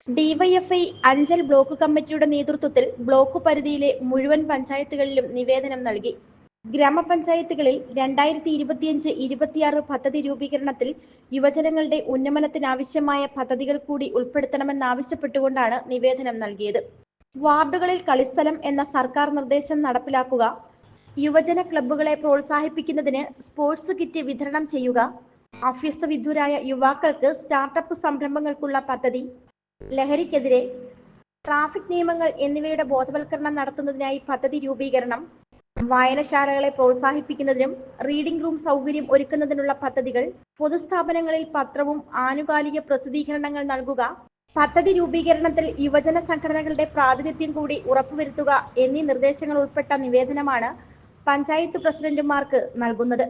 DYFI Anchal block കമ്മിറ്റിയുടെ നേതൃത്വത്തിൽ block പരിധിയിലെ മുഴുവൻ പഞ്ചായത്തുകളിലും നിവേദനം നൽകി. ഗ്രാമപഞ്ചായത്തുകളിൽ 2025-26 പദ്ധതി രൂപീകരണത്തിൽ യുവജനങ്ങളുടെ ഉന്നമനത്തിനാവശ്യമായ പദ്ധതികൾ കൂടി ഉൾപ്പെടുത്തണമെന്നാവശ്യപ്പെട്ടുകൊണ്ടാണ് നിവേദനം നൽകിയത്. വാർഡുകളിൽ കളിസ്ഥലം എന്ന സർക്കാർ നിർദ്ദേശം നടപ്പിലാക്കുക, യുവജന ക്ലബ്ബുകളെ പ്രോത്സാഹിപ്പിക്കുന്നതിന് സ്പോർട്സ് കിറ്റ് വിതരണം ചെയ്യുക, അഭ്യസ്തവിദ്യരായ യുവാക്കൾക്ക് സ്റ്റാർട്ടപ്പ് സംരംഭങ്ങൾക്കുള്ള പദ്ധതി, ലഹരിക്കെതിരെ, ട്രാഫിക് നിയമങ്ങൾ എന്നിവയുടെ ബോധവൽക്കരണം നടത്തുന്നതിനായി പദ്ധതി രൂപീകരണം, വായനശാലകളെ പ്രോത്സാഹിപ്പിക്കുന്നതിനും റീഡിംഗ് റൂം സൗകര്യം ഒരുക്കുന്നതിനുള്ള പദ്ധതികൾ, പൊതുസ്ഥാപനങ്ങളിൽ പത്രവും ആനുകാലിക പ്രസിദ്ധീകരണങ്ങൾ നൽകുക, പദ്ധതി രൂപീകരണത്തിൽ യുവജന സംഘടനകളുടെ പ്രാതിനിധ്യം കൂടി ഉറപ്പുവരുത്തുക എന്നീ നിർദ്ദേശങ്ങൾ ഉൾപ്പെട്ട നിവേദനമാണ് പഞ്ചായത്ത് പ്രസിഡന്റുമാർക്ക് നൽകുന്നത്.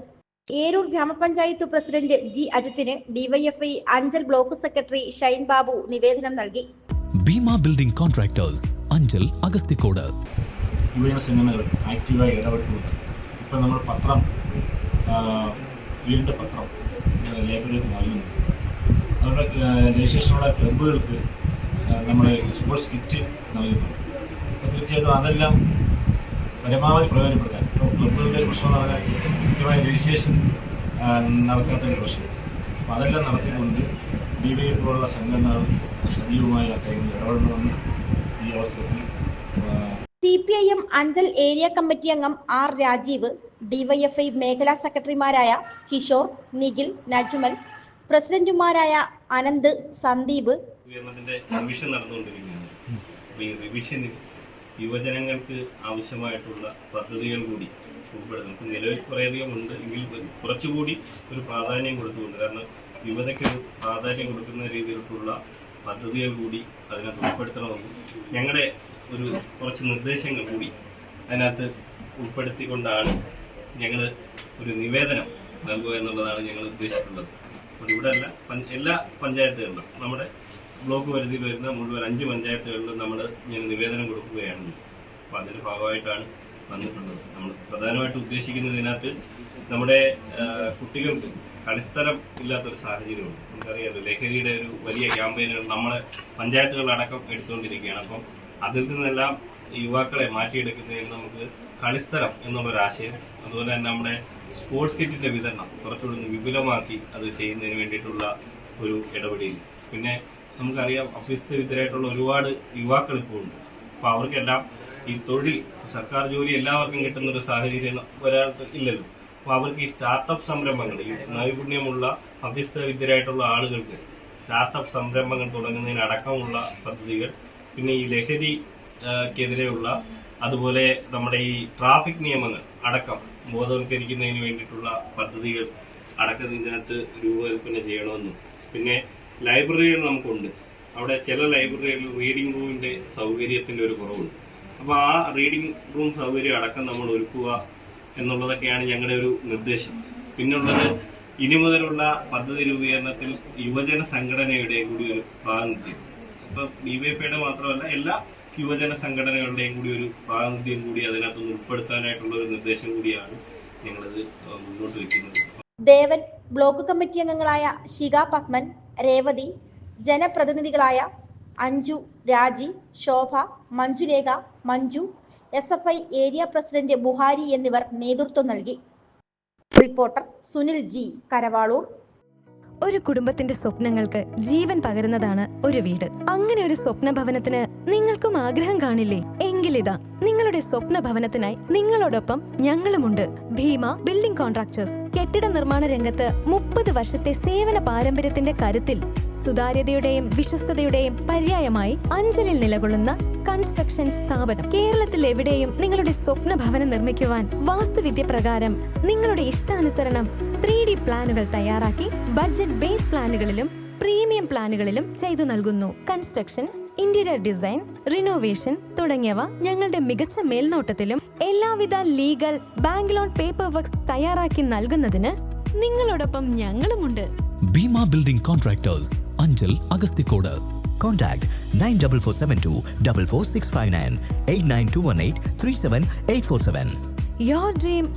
ഏരൂർ ഗ്രാമപഞ്ചായത്ത് പ്രസിഡന്റ് ജി അജിത്തിന് DYFI Anchal block secretary Shine Babu നിവേദനം നൽകി. Bhima building contractors, Anchal, Agasthikode. യുവജന സംഘടനകൾ ആക്റ്റീവായി ഇടപെട്ടുകൊണ്ട് ഇപ്പം നമ്മൾ പത്രം, വീടിൻ്റെ പത്രം ലൈബ്രറിക്ക് നൽകുന്നു. അവരുടെ രജിസ്ട്രേഷനുള്ള ക്ലബ്ബുകൾക്ക് നമ്മൾ സ്പോർട്സ് കിറ്റ് നൽകുന്നു. അപ്പോൾ തീർച്ചയായിട്ടും അതെല്ലാം പരമാവധി പ്രയോജനപ്പെടുത്താൻ. ഇപ്പോൾ ക്ലബ്ബുകളുടെ ഒരു പ്രശ്നം എന്ന് പറഞ്ഞാൽ കൃത്യമായ രജിസ്ട്രേഷൻ നടക്കാത്തൊരു പ്രശ്നം. അപ്പോൾ അതെല്ലാം നടത്തിക്കൊണ്ട് ഡിവൈഎഫ് പോലുള്ള സംഘടനകൾ സജീവമായ കാര്യങ്ങൾ ഇടപെടണമെന്ന് ഈ അവസരത്തിൽ CPIM അഞ്ചൽ ഏരിയ കമ്മിറ്റി അംഗം ആർ രാജീവ്, ഡിവൈഎഫ്ഐ മേഖലാ സെക്രട്ടറിമാരായ കിഷോർ, നിഖിൽ, നജ്മൽ, പ്രസിഡന്റുമാരായ അനന്ത്, സന്ദീപ്. റിവിഷൻ നടന്നുകൊണ്ടിരിക്കുകയാണ്. ഈ റിവിഷനിൽ യുവജനങ്ങൾക്ക് ആവശ്യമായിട്ടുള്ള പദ്ധതികൾ കൂടി ഉൾപ്പെടുത്തും. നമുക്ക് നിലവിൽ കുറേയധികം ഉണ്ട്, എങ്കിൽ കുറച്ചുകൂടി ഒരു പ്രാധാന്യം കൊടുത്തുകൊണ്ട്, കാരണം യുവതയ്ക്ക് പ്രാധാന്യം കൊടുക്കുന്ന രീതിയിലുള്ള പദ്ധതികൾ കൂടി അതിനകത്ത് ഉൾപ്പെടുത്തണമെന്നും ഞങ്ങളുടെ ഒരു കുറച്ച് നിർദ്ദേശങ്ങൾ കൂടി അതിനകത്ത് ഉൾപ്പെടുത്തിക്കൊണ്ടാണ് ഞങ്ങൾ ഒരു നിവേദനം നൽകുക എന്നുള്ളതാണ് ഞങ്ങൾ ഉദ്ദേശിച്ചിട്ടുള്ളത്. അപ്പോൾ ഇവിടെ അല്ല, എല്ലാ പഞ്ചായത്തുകളിലും, നമ്മുടെ ബ്ലോക്ക് പരിധിയിൽ വരുന്ന മുഴുവൻ 5 പഞ്ചായത്തുകളിലും നമ്മൾ ഞങ്ങൾ നിവേദനം കൊടുക്കുകയാണ്. അപ്പോൾ അതിൻ്റെ ഭാഗമായിട്ടാണ് വന്നിട്ടുള്ളത്. നമ്മൾ പ്രധാനമായിട്ട് ഉദ്ദേശിക്കുന്നത് ഇതിനകത്ത് നമ്മുടെ കുട്ടികൾക്ക് കളിസ്ഥലം ഇല്ലാത്തൊരു സാഹചര്യമുണ്ട്. നമുക്കറിയാമല്ലോ, ലഹരിയുടെ ഒരു വലിയ ക്യാമ്പയിനുകൾ നമ്മുടെ പഞ്ചായത്തുകളിലടക്കം എടുത്തുകൊണ്ടിരിക്കുകയാണ്. അപ്പം അതിൽ നിന്നെല്ലാം യുവാക്കളെ മാറ്റിയെടുക്കുന്നതിന് നമുക്ക് കളിസ്ഥലം എന്നുള്ളൊരാശയം, അതുപോലെ തന്നെ നമ്മുടെ സ്പോർട്സ് കിറ്റിന്റെ വിതരണം കുറച്ചുകൂടി വിപുലമാക്കി അത് ചെയ്യുന്നതിന് വേണ്ടിയിട്ടുള്ള ഒരു ഇടപെടൽ. പിന്നെ നമുക്കറിയാം, അഭ്യസ്തവിദ്യരായിട്ടുള്ള ഒരുപാട് യുവാക്കൾ ഇപ്പോൾ ഉണ്ട്. അപ്പോൾ അവർക്കെല്ലാം ഈ തൊഴിൽ, സർക്കാർ ജോലി എല്ലാവർക്കും കിട്ടുന്ന ഒരു സാഹചര്യം ഒരാൾക്ക് ഇല്ലല്ലോ. അപ്പോൾ അവർക്ക് ഈ സ്റ്റാർട്ടപ്പ് സംരംഭങ്ങൾ, ഈ നൈപുണ്യമുള്ള അഭ്യസ്തവിദ്യരായിട്ടുള്ള ആളുകൾക്ക് സ്റ്റാർട്ടപ്പ് സംരംഭങ്ങൾ തുടങ്ങുന്നതിനടക്കമുള്ള പദ്ധതികൾ, പിന്നെ ഈ ലഹരിക്കെതിരെയുള്ള, അതുപോലെ നമ്മുടെ ഈ ട്രാഫിക് നിയമങ്ങൾ അടക്കം ബോധവൽക്കരിക്കുന്നതിന് വേണ്ടിയിട്ടുള്ള പദ്ധതികൾ അടക്കം ഇതിനകത്ത് രൂപകൽപ്പന ചെയ്യണമെന്നും, പിന്നെ ലൈബ്രറികൾ നമുക്കുണ്ട്. അവിടെ ചില ലൈബ്രറികളിൽ റീഡിംഗ് റൂമിന്റെ സൗകര്യത്തിന്റെ ഒരു കുറവുണ്ട്. അപ്പോൾ ആ റീഡിംഗ് റൂം സൗകര്യം അടക്കം നമ്മൾ ഒരുക്കുക എന്നുള്ളതൊക്കെയാണ് ഞങ്ങളുടെ ഒരു നിർദ്ദേശം. പിന്നുള്ളത്, ഇനി മുതലുള്ള പദ്ധതി രൂപീകരണത്തിൽ യുവജന സംഘടനയുടെ കൂടി ഒരു പ്രാതിനിധ്യം, ഇപ്പം ഡിവൈഎഫ്ഐയുടെ മാത്രമല്ല എല്ലാ യുവജന സംഘടനകളുടെയും കൂടി ഒരു പ്രാതിനിധ്യം കൂടി അതിനകത്തൊന്ന് ഉൾപ്പെടുത്താനായിട്ടുള്ള ഒരു നിർദ്ദേശം കൂടിയാണ് ഞങ്ങളത് മുന്നോട്ട് വയ്ക്കുന്നത്. ദേവൻ, ബ്ലോക്ക് കമ്മിറ്റി അംഗങ്ങളായ ഷിക പത്മൻ, രേവതി, ജനപ്രതിനിധികളായ Anju, Raji, Shobha, Manjulekha, Manju, SFI area president Buhari എന്നിവർ നേതൃത്വം നൽകി. Reporter Sunil G, Karavaloor. ഒരു കുടുംബത്തിന്റെ സ്വപ്നങ്ങൾക്ക് ജീവൻ പകരുന്നതാണ് ഒരു വീട്. അങ്ങനെ ഒരു സ്വപ്ന ഭവനത്തിന് നിങ്ങൾക്കും ആഗ്രഹം കാണില്ലേ? എങ്കിലിതാ, നിങ്ങളുടെ സ്വപ്ന ഭവനത്തിനായി നിങ്ങളോടൊപ്പം ഞങ്ങളുമുണ്ട്. Bhima building contractors. കെട്ടിട നിർമ്മാണ രംഗത്ത് 30 വർഷത്തെ സേവന പാരമ്പര്യത്തിന്റെ കരുത്തിൽ സുതാര്യതയുടെയും വിശ്വസ്തതയുടെയും പര്യായമായി അഞ്ചലിൽ നിലകൊള്ളുന്ന കൺസ്ട്രക്ഷൻ സ്ഥാപനം. കേരളത്തിൽ എവിടെയും നിങ്ങളുടെ സ്വപ്ന ഭവനം നിർമ്മിക്കുവാൻ വാസ്തുവിദ്യ പ്രകാരം നിങ്ങളുടെ ഇഷ്ടാനുസരണം 3D പ്ലാനുകൾ തയ്യാറാക്കി ബഡ്ജറ്റ് ബേസ് പ്ലാനുകളിലും പ്രീമിയം പ്ലാനുകളിലും ചെയ്തു നൽകുന്നു. കൺസ്ട്രക്ഷൻ, ഇന്റീരിയർ ഡിസൈൻ, റിനോവേഷൻ തുടങ്ങിയവ ഞങ്ങളുടെ മികച്ച മേൽനോട്ടത്തിലും എല്ലാവിധ legal, bank loan paper works തയ്യാറാക്കി നൽകുന്നതിന് നിങ്ങളോടൊപ്പം ഞങ്ങളുമുണ്ട്. Bhima building contractors, Anchal, Agasthikode. Contact 94472 44659 89218 37847. Your dream